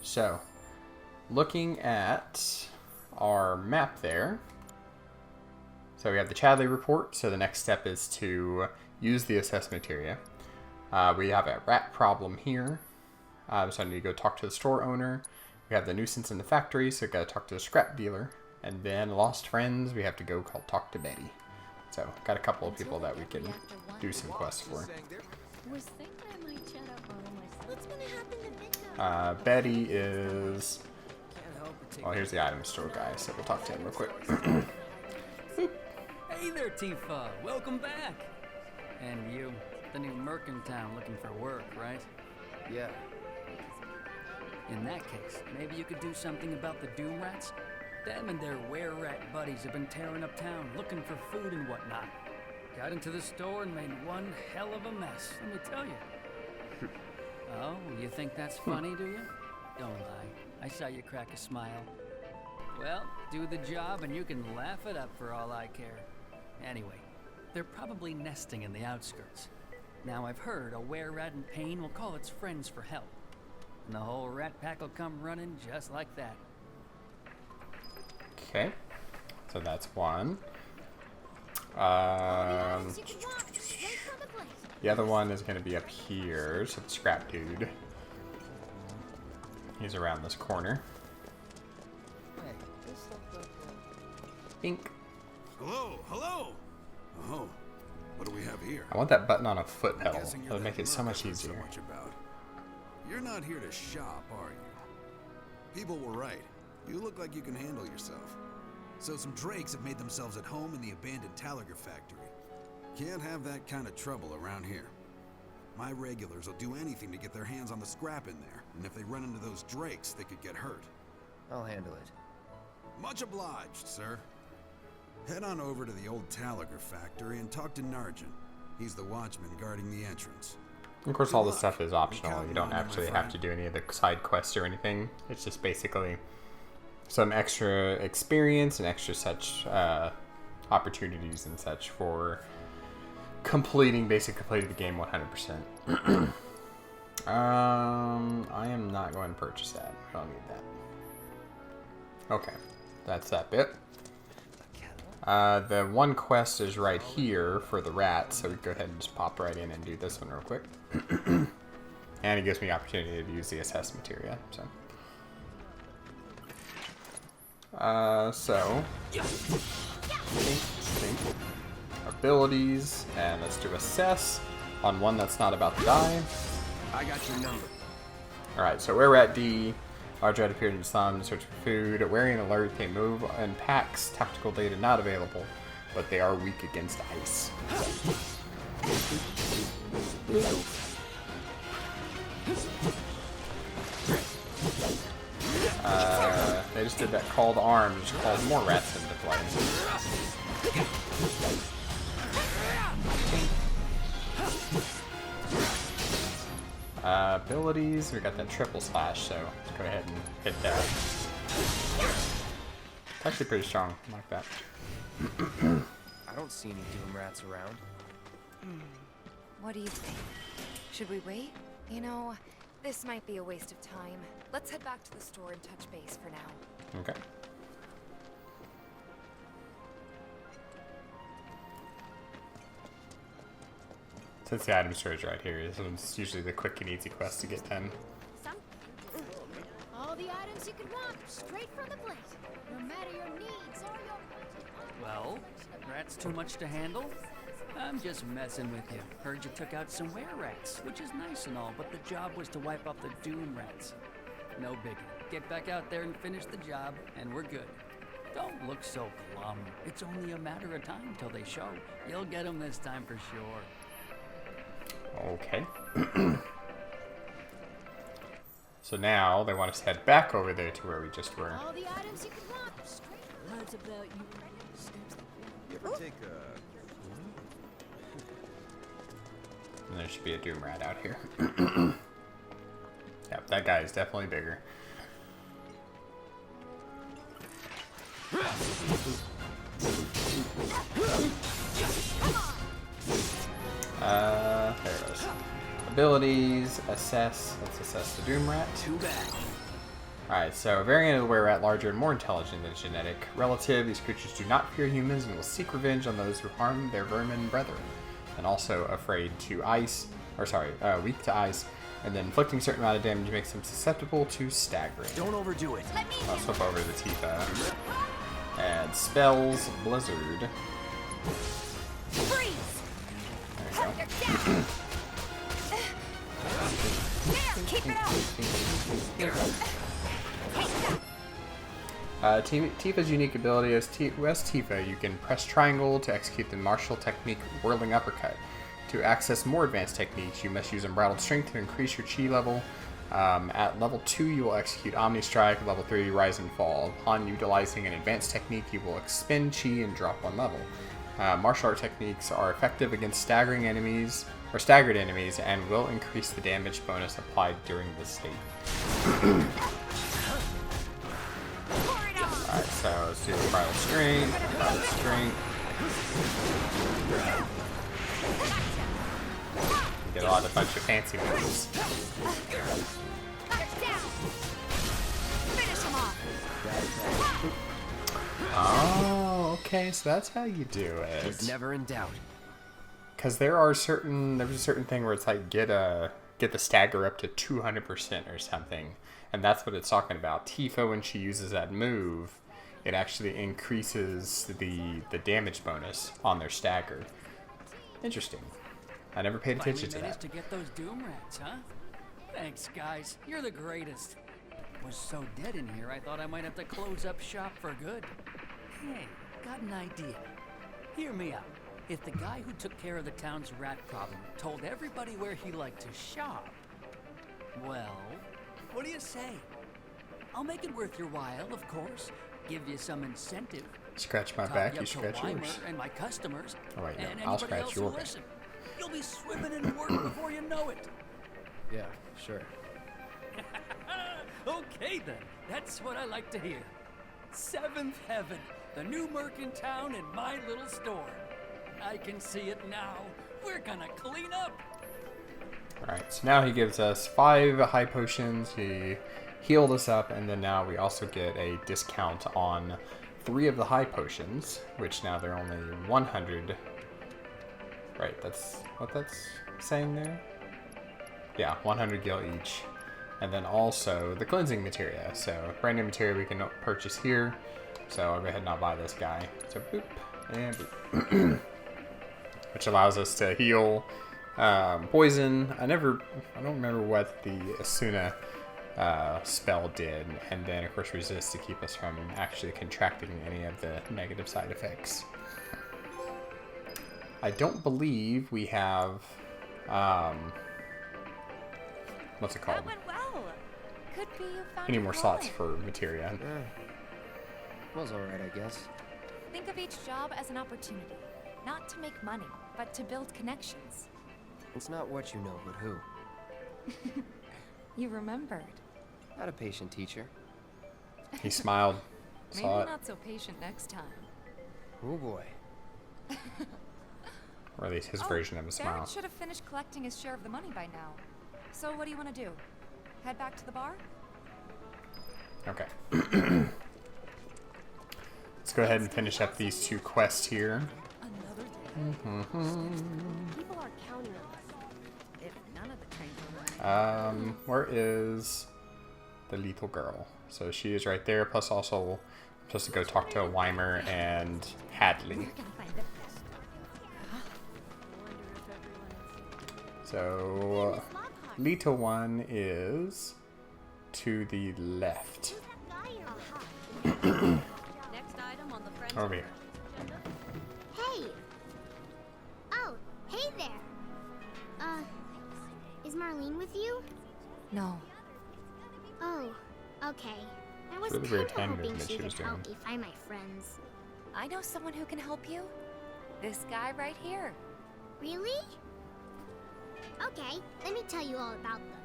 So, looking at our map there. So we have the Chadley report. So the next step is to use the assessment area. We have a rat problem here. So I need to go talk to the store owner. We have the nuisance in the factory, so we got to talk to the scrap dealer. And then lost friends, we have to go talk to Betty. So got a couple of people that we can do some quests for. Betty is... Well, here's the item store guy, so we'll talk to him real quick. Hey there, Tifa. Welcome back. And you, the new merc in town looking for work, right? Yeah. In that case, maybe you could do something about the Doom Rats? Them and their were-rat buddies have been tearing up town looking for food and whatnot. Got into the store and made one hell of a mess, let me tell you. Oh, you think that's funny, do you? Don't lie. I saw you crack a smile. Well, do the job and you can laugh it up for all I care. Anyway, they're probably nesting in the outskirts. Now I've heard a were-rat in pain will call its friends for help. And the whole rat pack will come running just like that. Okay, so that's one. The other one is going to be up here, so the scrap dude. He's around this corner. Bink. Hello, hello. Oh, what do we have here? I want that button on a foot pedal. That'll make it so much easier. You're not here to shop, are you? People were right. You look like you can handle yourself. So some drakes have made themselves at home in the abandoned Talager factory. Can't have that kind of trouble around here. My regulars will do anything to get their hands on the scrap in there, and if they run into those drakes, they could get hurt. I'll handle it. Much obliged, sir. Head on over to the old Talager factory and talk to Narjan. He's the watchman guarding the entrance. Of course, all this stuff is optional. You don't actually have to do any of the side quests or anything. It's just basically some extra experience and extra such opportunities and such for basically completing the game 100%. I am not going to purchase that. I don't need that. Okay, that's that bit. The one quest is right here for the rat, so we go ahead and just pop right in and do this one real quick. And it gives me the opportunity to use the assessment area, so. Think. Abilities, and let's do assess on one that's not about to die. I got your number. Alright, so we're at D. Large rat appeared in slums, search for food. Wearing alert, they move in packs. Tactical data not available, but they are weak against ice. They just did that call to arms, which called more rats into play. Abilities, we got that triple slash, so let's go ahead and hit that. It's actually pretty strong, I like that. I don't see any Doom Rats around. What do you think? Should we wait? You know, this might be a waste of time. Let's head back to the store and touch base for now. Okay. Since the item storage right here, this one's usually the quick and easy quest to get done. All the items you could want, straight from the plate. No matter your needs or your... Well, rats too much to handle? I'm just messing with you. Heard you took out some were-rats, which is nice and all, but the job was to wipe out the Doom Rats. No biggie. Get back out there and finish the job, and we're good. Don't look so glum. It's only a matter of time till they show. You'll get them this time for sure. Okay. So now they want us to head back over there to where we just were. All the items you could want, straight words about you. You ever take And there should be a Doom Rat out here. Yep, that guy is definitely bigger. There it is. Abilities, assess. Let's assess the Doom Rat. Too bad. Alright, so a variant of the were-rat, larger and more intelligent than its genetic relative. These creatures do not fear humans and will seek revenge on those who harm their vermin brethren. And also afraid to ice, weak to ice, and then inflicting a certain amount of damage makes them susceptible to staggering. Don't overdo it. I'll flip over to the Tifa. Add spells, blizzard. Freeze! There you go. There, keep it up! Tifa's unique ability as Tifa, you can press triangle to execute the martial technique Whirling Uppercut. To access more advanced techniques, you must use Unbridled Strength to increase your chi level. At level 2, you will execute Omni Strike. Level 3, Rise and Fall. Upon utilizing an advanced technique, you will expend chi and drop 1 level. Martial art techniques are effective against staggered enemies and will increase the damage bonus applied during this state. Alright, so let's do Unbridled Strength. You get a bunch of fancy moves. Finish him off! Oh, okay, so that's how you do it. Never in doubt. Because there's a certain thing where it's like get the stagger up to 200% or something, and that's what it's talking about. Tifa, when she uses that move, it actually increases the damage bonus on their stagger. Interesting. I never paid attention to Finally managed that. to get those doom rats, huh? Thanks, guys. You're the greatest. Was so dead in here, I thought I might have to close up shop for good. Hey, got an idea. Hear me out. If the guy who took care of the town's rat problem told everybody where he liked to shop, well, what do you say? I'll make it worth your while, of course. Give you some incentive. Scratch my Talk back, up you to scratch Weimer yours. and my customers. Oh wait, no, and I'll anybody scratch else your who'll back. listen. You'll be swimming in work before you know it. Yeah, sure. Okay then, that's what I like to hear. Seventh Heaven, the new merc in town in my little store. I can see it now. We're gonna clean up. Alright, so now he gives us 5 high potions, he healed us up, and then now we also get a discount on 3 of the high potions, which now they're only 100. Right, that's what that's saying there? Yeah, 100 gil each. And then also the cleansing materia. So brand new materia we can purchase here. So I'll go ahead and I'll buy this guy. So boop and boop. Which allows us to heal poison. I don't remember what the Asuna spell did. And then of course resist to keep us from actually contracting any of the negative side effects. I don't believe we have what's it called? That went well. Could be you found Any your more slots calling. for materia? Was alright, I guess. Think of each job as an opportunity. Not to make money, but to build connections. It's not what you know, but who. You remembered. Not a patient teacher. He smiled. Maybe Saw it. not so patient next time. Oh boy. Or at least his version of a smile. Barrett should have finished collecting his share of the money by now. So what do you want to do? Head back to the bar? Okay. Let's go ahead and finish up these 2 quests here. Another day. People are counting on us. If none of the trains are running. Where is the lethal girl? So she is right there. Plus also, I'm supposed to go talk to Weimer and Hadley. We're gonna find the best. So lethal one is to the left. Next item on the friends. Over here. Hey! Oh, hey there! Is Marlene with you? No. Oh, okay. I was really kinda weird hand hoping movement she she was could help doing. me find my friends. I know someone who can help you. This guy right here. Really? Okay, let me tell you all about them.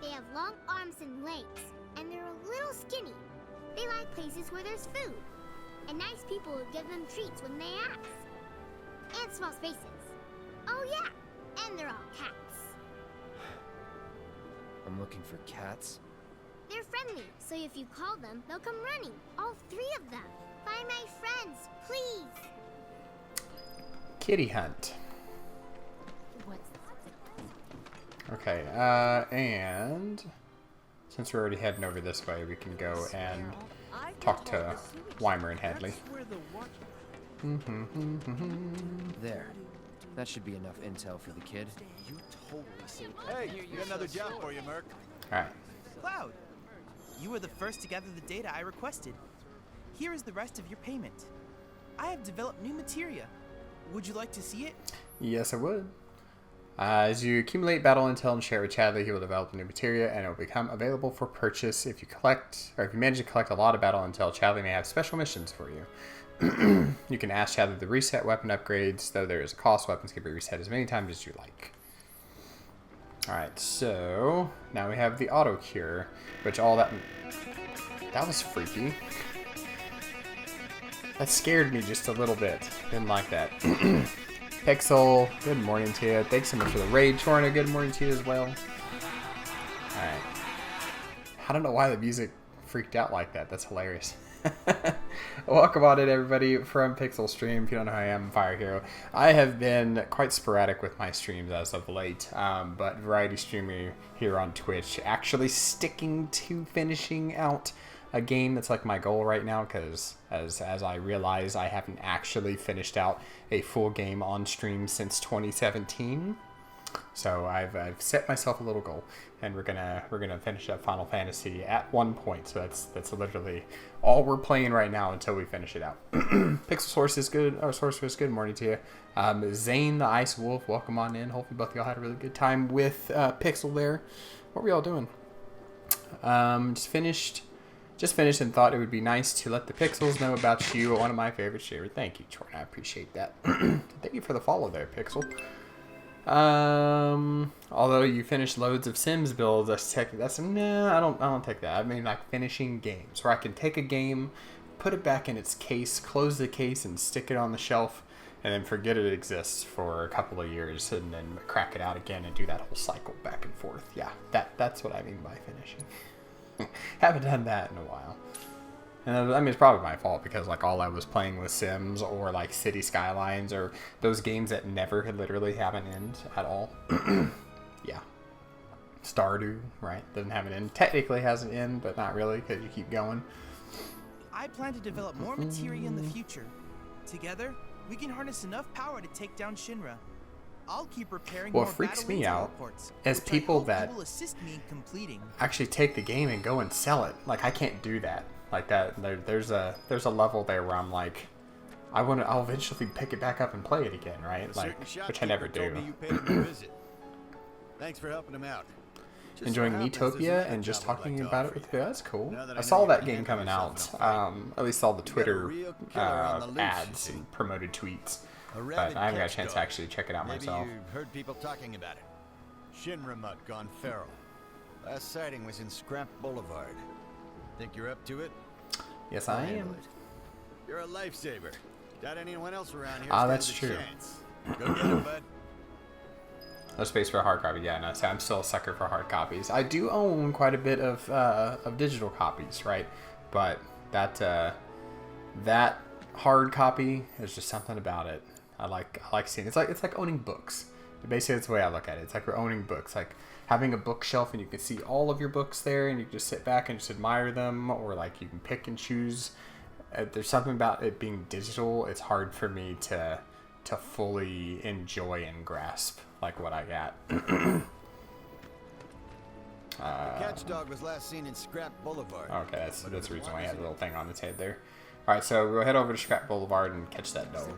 They have long arms and legs, and they're a little skinny. They like places where there's food, and nice people will give them treats when they ask. And small spaces. Oh yeah, and they're all cats. I'm looking for cats. They're friendly, so if you call them, they'll come running. All 3 of them. Find my friends, please. Kitty hunt. What's Okay, and since we're already heading over this way, we can go and talk to Weimer and Hadley. There. That should be enough intel for the kid. You totally saved. Hey, we got another job for you, Merc. Alright. Cloud, you were the first to gather the data I requested. Here is the rest of your payment. I have developed new materia. Would you like to see it? Yes, I would. As you accumulate battle intel and share with Chadley, he will develop new materia and it will become available for purchase. If you manage to collect a lot of battle intel, Chadley may have special missions for you. You can ask Chadley to reset weapon upgrades, though there is a cost. Weapons can be reset as many times as you like. Alright, so now we have the auto cure, which that was freaky. That scared me just a little bit. Didn't like that. Pixel, good morning to you. Thanks so much for the raid, Chorna. Good morning to you as well. Alright. I don't know why the music freaked out like that. That's hilarious. Welcome on in, everybody, from Pixel Stream. If you don't know who I am, Fire Hero. I have been quite sporadic with my streams as of late, but variety streamer here on Twitch, actually sticking to finishing out a game that's like my goal right now, because as I realize I haven't actually finished out a full game on stream since 2017. So I've set myself a little goal, and we're gonna finish up Final Fantasy at one point. So that's literally all we're playing right now until we finish it out. Pixel Source is good. Our Sorceress, good morning to you. Zane the Ice Wolf, welcome on in. Hopefully both of y'all had a really good time with Pixel there. What were y'all doing? Just finished and thought it would be nice to let the Pixels know about you. One of my favorite streamers. Thank you, Jordan. I appreciate that. Thank you for the follow there, Pixel. Although you finish loads of Sims builds, I don't take that. I mean, like finishing games where I can take a game, put it back in its case, close the case, and stick it on the shelf, and then forget it exists for a couple of years, and then crack it out again and do that whole cycle back and forth. Yeah, that's what I mean by finishing. Haven't done that in a while. And I mean, it's probably my fault because like all I was playing was Sims or like City Skylines or those games that never literally have an end at all. Yeah. Stardew, right? Doesn't have an end. Technically has an end, but not really because you keep going. I plan to develop more materia in the future. Together, we can harness enough power to take down Shinra. I'll keep repairing What more freaks battle me intel out reports, is which I people hope that you will assist me in completing. actually take the game and go and sell it. Like I can't do that. Like that. There's a level there where I'm like, I'll eventually pick it back up and play it again, right? Like, which I never do. Thanks for helping him out. Enjoying Neatopia and just talking about it with you. That's cool. I saw that game coming out. At least all the Twitter ads and promoted tweets. But I haven't got a chance to actually check it out myself. You've heard people talking about it. Shinra mutt gone feral. Last sighting was in Scrap Boulevard. Think you're up to it? Yes, I am. You're a lifesaver. Got anyone else around here? That's true. Go get him, bud. No space for a hard copy. Yeah, no, so I'm still a sucker for hard copies. I do own quite a bit of digital copies, right? But that hard copy is just something about it. I like seeing. It's like owning books. Basically, that's the way I look at it. It's like we're owning books. Like having a bookshelf and you can see all of your books there, and you can just sit back and just admire them, or like you can pick and choose. There's something about it being digital. It's hard for me to fully enjoy and grasp like what I got. The Catchdog was last seen in Scrap Boulevard. Okay, that's the reason why I had a little thing on its head there. All right, so we'll head over to Scrap Boulevard and catch that dog.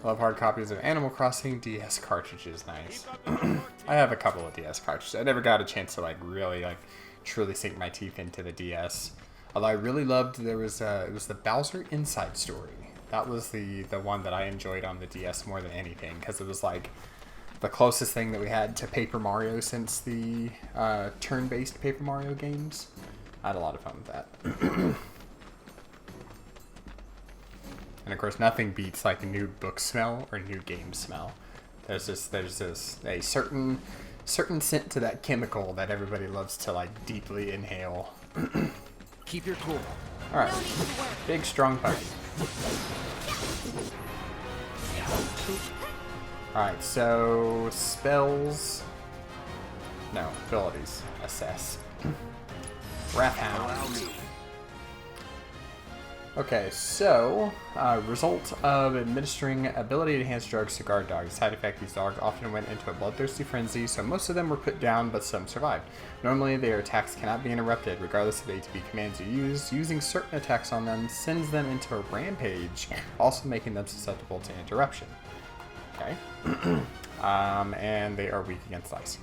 I love hard copies of Animal Crossing DS cartridges. Nice. I have a couple of DS cartridges. I never got a chance to like really like truly sink my teeth into the DS. Although I really loved it was the Bowser Inside Story. That was the one that I enjoyed on the DS more than anything because it was like the closest thing that we had to Paper Mario since the turn-based Paper Mario games. I had a lot of fun with that. And of course, nothing beats like a new book smell or new game smell. There's a certain certain scent to that chemical that everybody loves to like deeply inhale. Keep your cool. Alright. Big strong puppy. Alright, so spells. No, abilities. Assess. Wrath Hound. Okay, so, result of administering ability-enhanced drugs to guard dogs. Side effect, these dogs often went into a bloodthirsty frenzy, so most of them were put down, but some survived. Normally, their attacks cannot be interrupted, regardless of the ATB commands you use. Using certain attacks on them sends them into a rampage, also making them susceptible to interruption. Okay. And they are weak against ice.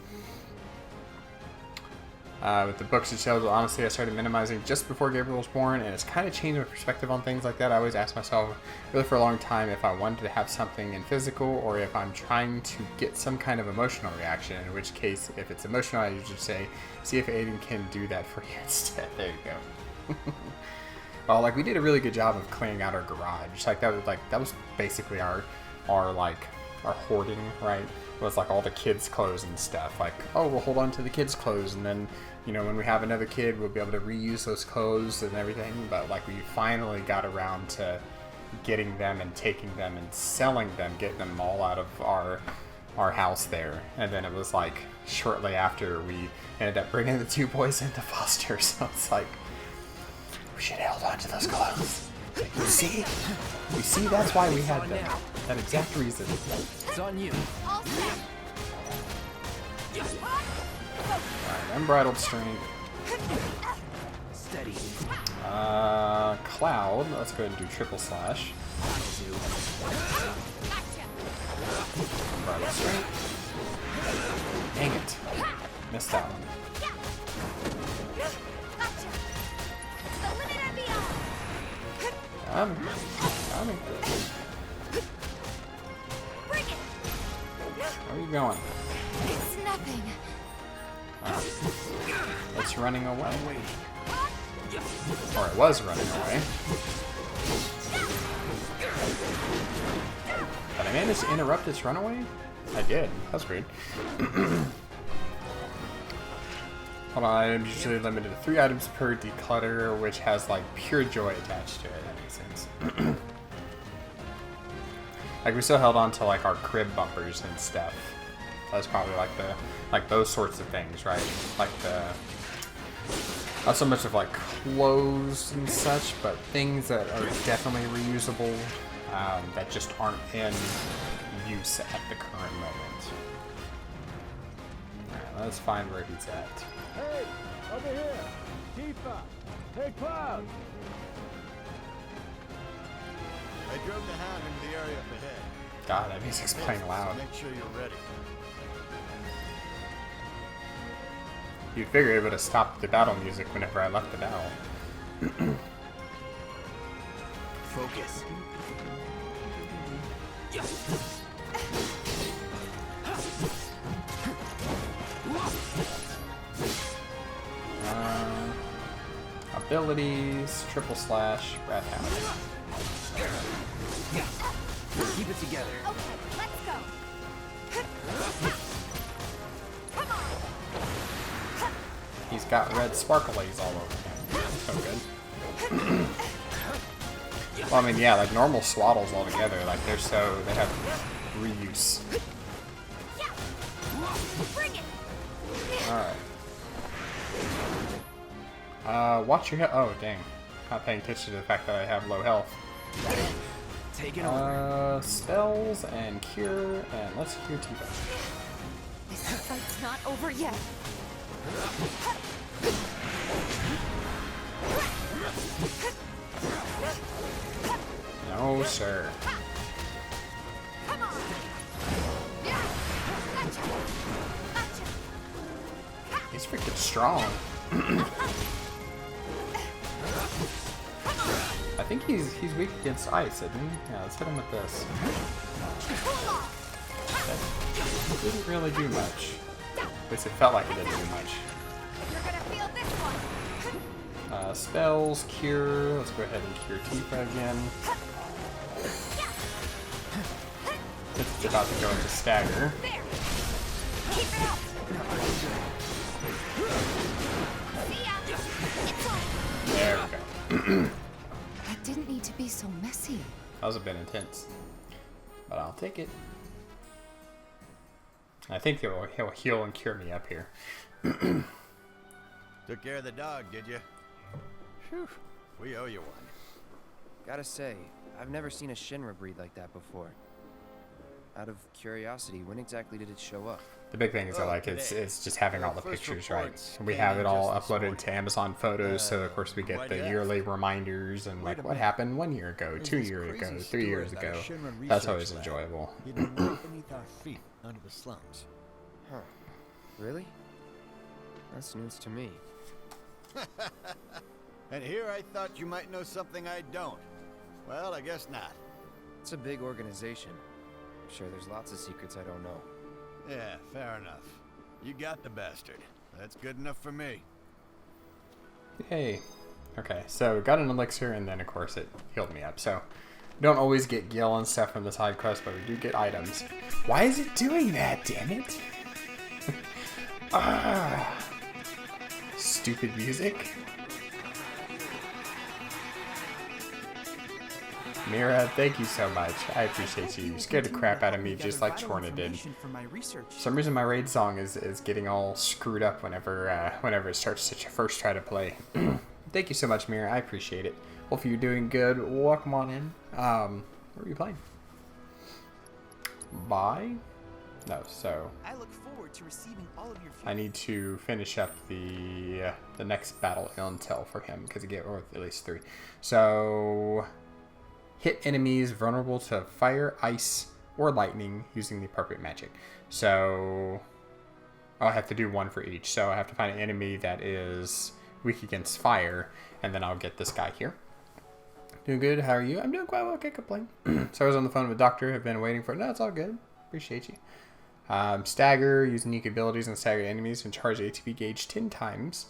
With the books it shows, honestly, I started minimizing just before Gabriel was born, and it's kind of changed my perspective on things like that. I always asked myself, really for a long time, if I wanted to have something in physical, or if I'm trying to get some kind of emotional reaction, in which case, if it's emotional, I usually say, see if Aiden can do that for you instead. There you go. Well, like, we did a really good job of clearing out our garage. That was basically our hoarding, right? It was like all the kids' clothes and stuff. Like, oh, we'll hold on to the kids' clothes, and then, you know, when we have another kid, we'll be able to reuse those clothes and everything. But like, we finally got around to getting them and taking them and selling them, getting them all out of our house there. And then it was like shortly after we ended up bringing the 2 boys into foster. So it's like, we should have held on to those clothes. You see? You see, that's why we had them. That exact reason. It's on you. Alright, unbridled strength. Steady. Cloud. Let's go ahead and do triple slash. Unbridled strength. Dang it. Missed that one. Coming. Where are you going? It's nothing. It's running away. Or it was running away. Did I manage to interrupt its runaway? I did. That's weird. Hold on, I'm usually limited to 3 items per declutter, which has like pure joy attached to it. That makes sense. Like, we still held on to like our crib bumpers and stuff. That's probably like those sorts of things, right? Like not so much of like clothes and such, but things that are definitely reusable, that just aren't in use at the current moment. Alright, let's find where he's at. Hey, over here! Tifa! Hey, Cloud! I drove the hound into the area up ahead. God, that music's playing loud. Make sure you're ready. You'd figure it would have stopped the battle music whenever I left the battle. Focus. Abilities, triple slash, Wrath Hound. Keep it together. Okay, let's go. Come on. He's got red sparklies all over him. So good. Well, I mean, yeah, like normal swaddles altogether, like they have reuse. Alright. Watch your health. Oh, dang. Not paying attention to the fact that I have low health. Take it over. Spells and cure, and let's cure Tifa. This fight's not over yet. No, sir. Come on. He's freaking strong. I think he's weak against ice, isn't he? Yeah, let's hit him with this. That didn't really do much. At least it felt like it didn't do much. You're gonna feel this one. Spells, cure. Let's go ahead and cure Tifa again. It's about to go into stagger. There. Keep it up. There we go. That didn't need to be so messy. That was a bit intense, but I'll take it. I think he'll heal and cure me up here. Took care of the dog, did you? Phew. We owe you one. Gotta say, I've never seen a Shinra breed like that before. Out of curiosity, when exactly did it show up? The big thing is that like it's just having all the pictures, right? We have it all uploaded to Amazon Photos, so of course we get the yearly reminders and like what happened 1 year ago, 2 years ago, 3 years ago. That's always enjoyable. Hidden right beneath our feet under the slums. Huh. Really? That's news to me. And here I thought you might know something I don't. Well, I guess not. It's a big organization. I'm sure there's lots of secrets I don't know. Yeah, fair enough. You got the bastard. That's good enough for me. Yay. Okay, so we got an elixir, and then of course it healed me up. So we don't always get gil and stuff from the side quest, but we do get items. Why is it doing that, damn it? Ah, stupid music. Mira, thank you so much. I appreciate you. You scared the crap out of me just like Chorna did. For some reason my raid song is getting all screwed up whenever it starts to first try to play. Thank you so much, Mira. I appreciate it. Hopefully you're doing good. Welcome on in. What are you playing? Bye? No, so I look forward to receiving all of your I need to finish up the next battle intel for him because he get or at least 3. So hit enemies vulnerable to fire, ice, or lightning using the appropriate magic. So I'll have to do 1 for each. So I have to find an enemy that is weak against fire, and then I'll get this guy here. Doing good. How are you? I'm doing quite well. Can't complain. So I was on the phone with a doctor. Have been waiting for it. No, it's all good. Appreciate you. Stagger, use unique abilities and stagger enemies and charge ATB gauge 10 times.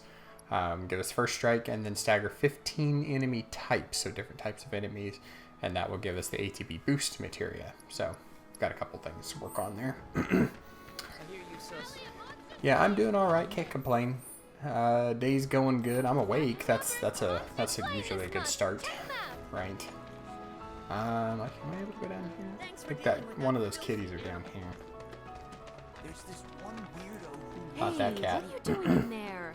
Give us first strike and then stagger 15 enemy types, so different types of enemies, and that will give us the ATB boost materia. So got a couple things to work on there. Yeah, I'm doing all right. Can't complain. Day's going good. I'm awake. That's usually a good start, right? Am I able to go down here? I think that one of those kitties are down here. There's this one weirdo who... Not that cat. What are you doing in there?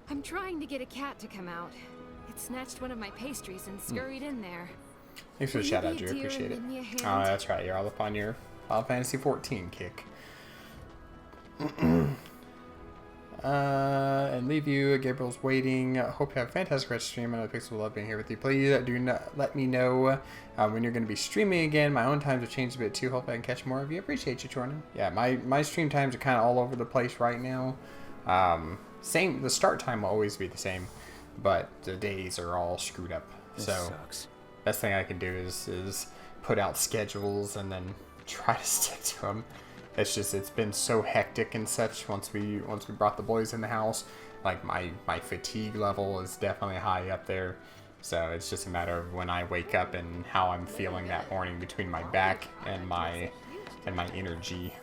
I'm trying to get a cat to come out. It snatched one of my pastries and scurried in there. Thanks for the shout out, Drew. Appreciate it. Oh, that's right. You're all up on your Final Fantasy 14 kick. And leave you. Gabriel's waiting. Hope you have a fantastic rest of stream. I know Pixel will love being here with you. Please do not let me know when you're going to be streaming again. My own times have changed a bit too. Hope I can catch more of you. Appreciate you, Jordan. Yeah, my stream times are kind of all over the place right now. The start time will always be the same, but the days are all screwed up. This so sucks. best thing I can do is put out schedules and then try to stick to them. It's been so hectic and such once we brought the boys in the house. Like my fatigue level is definitely high up there. So it's just a matter of when I wake up and how I'm feeling that morning between my back and my energy.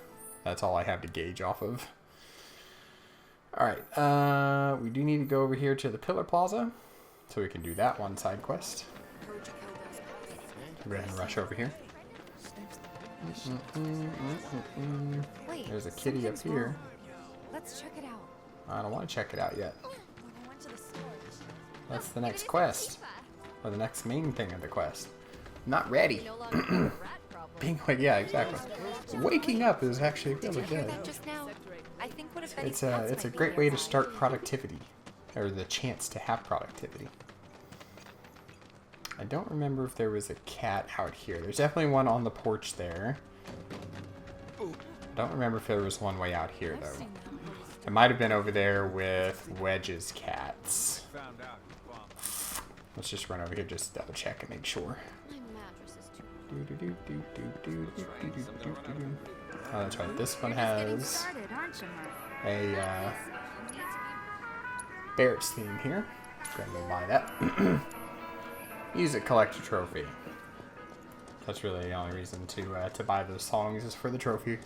That's all I have to gauge off of. Alright, we do need to go over here to the Pillar Plaza so we can do that one side quest. Go ahead and rush over here. Wait, there's a kitty up here. Let's check it out. I don't want to check it out yet. That's the next quest. Or the next main thing of the quest. Not ready. Being like, yeah, exactly. Waking up is actually really good. It's a great way to start productivity. Or the chance to have productivity. I don't remember if there was a cat out here. There's definitely one on the porch there. I don't remember if there was one way out here, though. It might have been over there with Wedge's cats. Let's just run over here, just double check and make sure. Oh, that's right. This one has a Barrett's theme here. Go ahead and buy that. Music collector trophy. That's really the only reason to buy those songs is for the trophy.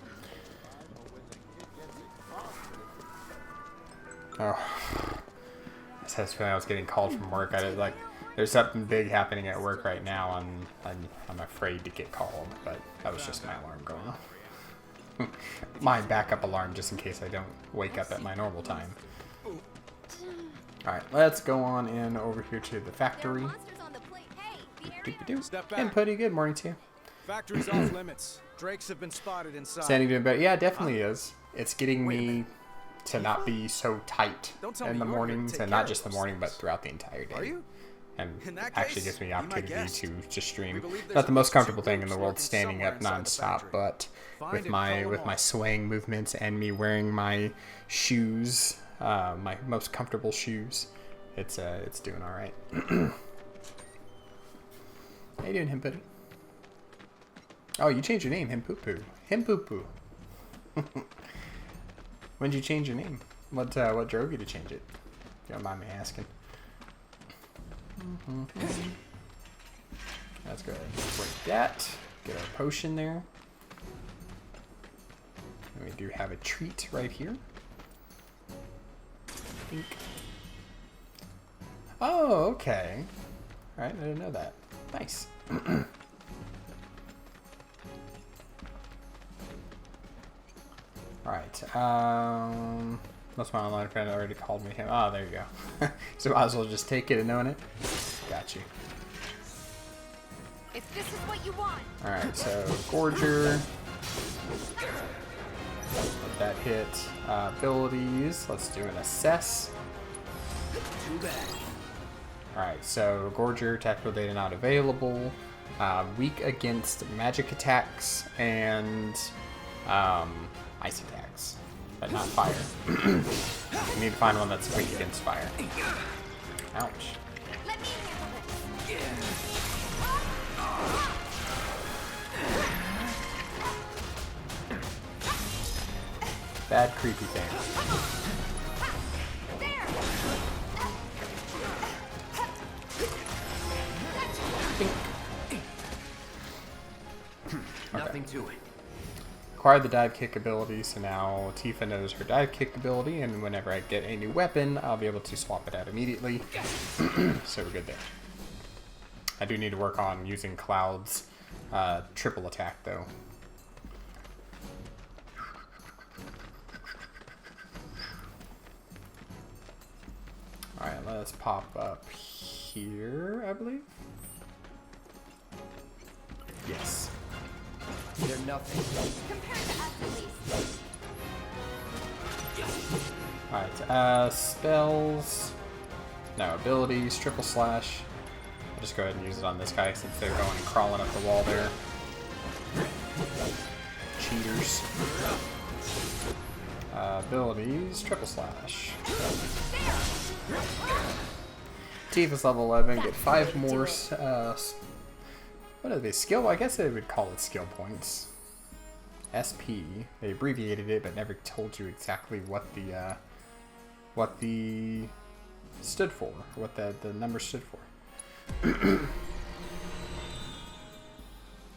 Oh. I just had this feeling I was getting called from work. I did, like, there's something big happening at work right now, and I'm afraid to get called, but that was just my alarm going off. My backup alarm, just in case I don't wake up at my normal time. Alright, let's go on in over here to the factory. Step back. And Putty, good morning to you. Factory's off limits. Drakes have been spotted inside. Standing doing better. Yeah, it definitely is. It's getting me to not be so tight in the mornings, and not just the morning, but throughout the entire day. Are you? And In that actually case, gives me the be my opportunity guest. to stream. We believe there's Not the a most two comfortable thing in groups the world, working standing up somewhere inside the nonstop, factory. but Find with and my call 'em off. swaying movements and me wearing my shoes, my most comfortable shoes, it's doing all right. How you doing, Himputty? Oh, you changed your name, Himpoopoo. Himpoopoo. When did you change your name? What drove you to change it? If you don't mind me asking. Let's go ahead and break that. Get our potion there. And we do have a treat right here. Dink. Oh, okay. Alright, I didn't know that. Nice. Alright, that's my online friend already called me him. Oh, there you go. So I might as well just take it and knowing it. Got you. If this is what you want. Alright, so Gorger. Let that hit. Abilities. Let's do an assess. Too bad. Alright, so Gorger, tactical data not available. Weak against magic attacks and ice attacks, but not fire. We need to find one that's weak against fire. Ouch. Let me handle this. Bad creepy thing. Nothing to it. Acquired the dive kick ability, so now Tifa knows her dive kick ability, and whenever I get a new weapon, I'll be able to swap it out immediately. So we're good there. I do need to work on using Cloud's triple attack, though. Alright, let's pop up here, I believe. Yes. They're nothing. Compared to us, at least. Alright, spells. No, abilities, triple slash. I'll just go ahead and use it on this guy since they're going and crawling up the wall there. Cheaters. Abilities, triple slash. Tifa's level 11, get 5 more, what are they, skill? I guess they would call it skill points. SP, they abbreviated it but never told you exactly what the stood for, what the number stood for.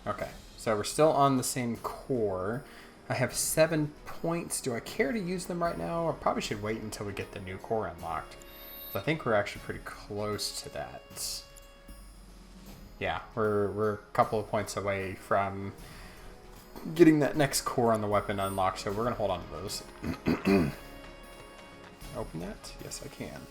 Okay, so we're still on the same core. I have 7 points. Do I care to use them right now? I probably should wait until we get the new core unlocked. So I think we're actually pretty close to that. Yeah, we're a couple of points away from getting that next core on the weapon unlocked, so we're gonna hold on to those. Open that? Yes, I can.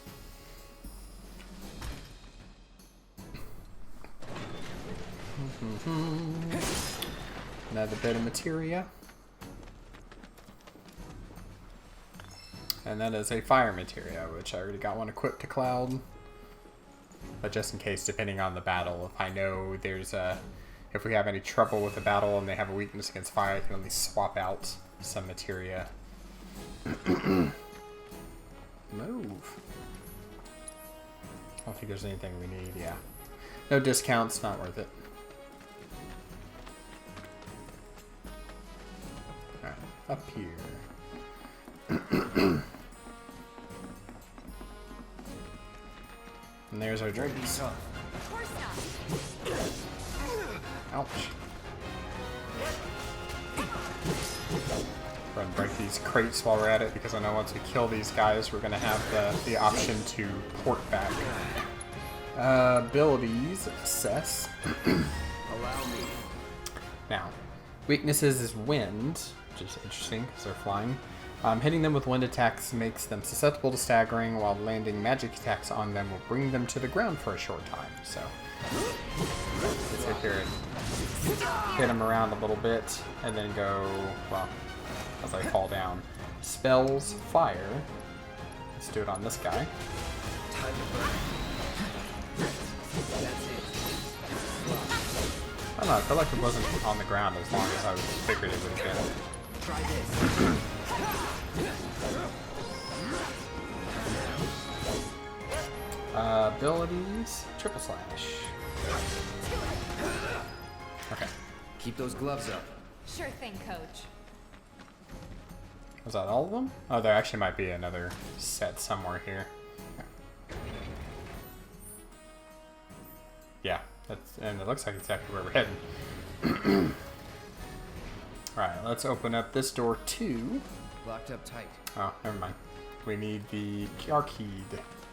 Another bit of materia. And that is a fire materia, which I already got one equipped to Cloud. But just in case, depending on the battle, if I know there's if we have any trouble with the battle and they have a weakness against fire, I can at least swap out some materia. Move. I don't think there's anything we need, yeah. No discounts, not worth it. Alright, up here. And there's our drinks. Of course not. Ouch. Go ahead and break these crates while we're at it, because I know once we kill these guys, we're going to have the option to port back. Abilities, assess. Allow me. Now, weaknesses is wind, which is interesting because they're flying. Hitting them with wind attacks makes them susceptible to staggering, while landing magic attacks on them will bring them to the ground for a short time. So, let's sit here and hit them around a little bit, and then go, well, as I fall down. Spells, fire. Let's do it on this guy. Time to burn. That's it. I don't know, I feel like it wasn't on the ground as long as I figured it would have been. Try this. Abilities, triple slash. Okay. Keep those gloves up. Sure thing, Coach. Was that all of them? Oh, there actually might be another set somewhere here. Yeah, and it looks like exactly where we're heading. Alright, let's open up this door too. Locked up tight. Oh, never mind. We need the car key.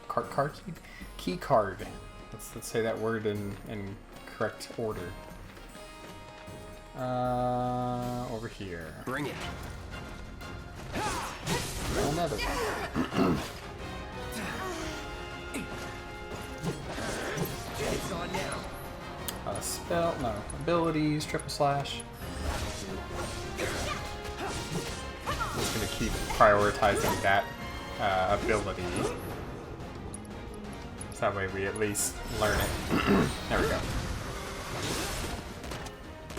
Car key? Key card. Let's say that word in correct order. Over here. Bring it. Another one. It's on now. Spell, no, abilities, triple slash. I'm just gonna keep prioritizing that ability. So that way we at least learn it. There we go.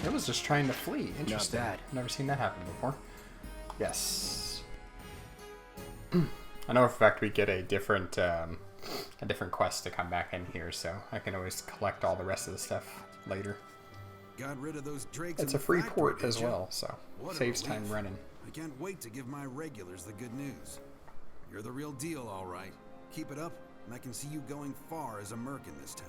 It was just trying to flee. Interesting. Not bad. Never seen that happen before. Yes. I know for a fact we get a different quest to come back in here, so I can always collect all the rest of the stuff later. Got rid of those drakes. It's in a the free factory, port did as ya? well, so What a saves time relief. running. I can't wait to give my regulars the good news. You're the real deal, all right. Keep it up, and I can see you going far as a merc in this town.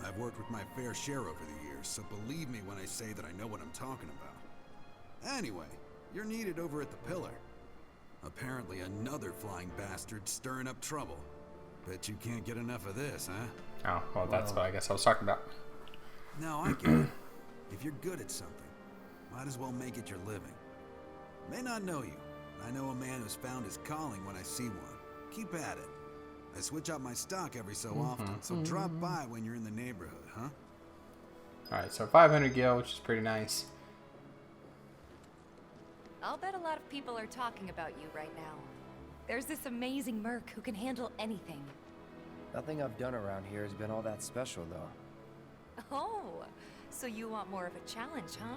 I've worked with my fair share over the years, so believe me when I say that I know what I'm talking about. Anyway, you're needed over at the Pillar. Apparently another flying bastard stirring up trouble. Bet you can't get enough of this, huh? Oh, well, that's what I guess I was talking about. No, I get it. If you're good at something, might as well make it your living. May not know you, but I know a man who's found his calling when I see one. Keep at it. I switch out my stock every so often, so drop by when you're in the neighborhood, huh? Alright, so 500 gil, which is pretty nice. I'll bet a lot of people are talking about you right now. There's this amazing merc who can handle anything. Nothing I've done around here has been all that special, though. Oh, so you want more of a challenge, huh?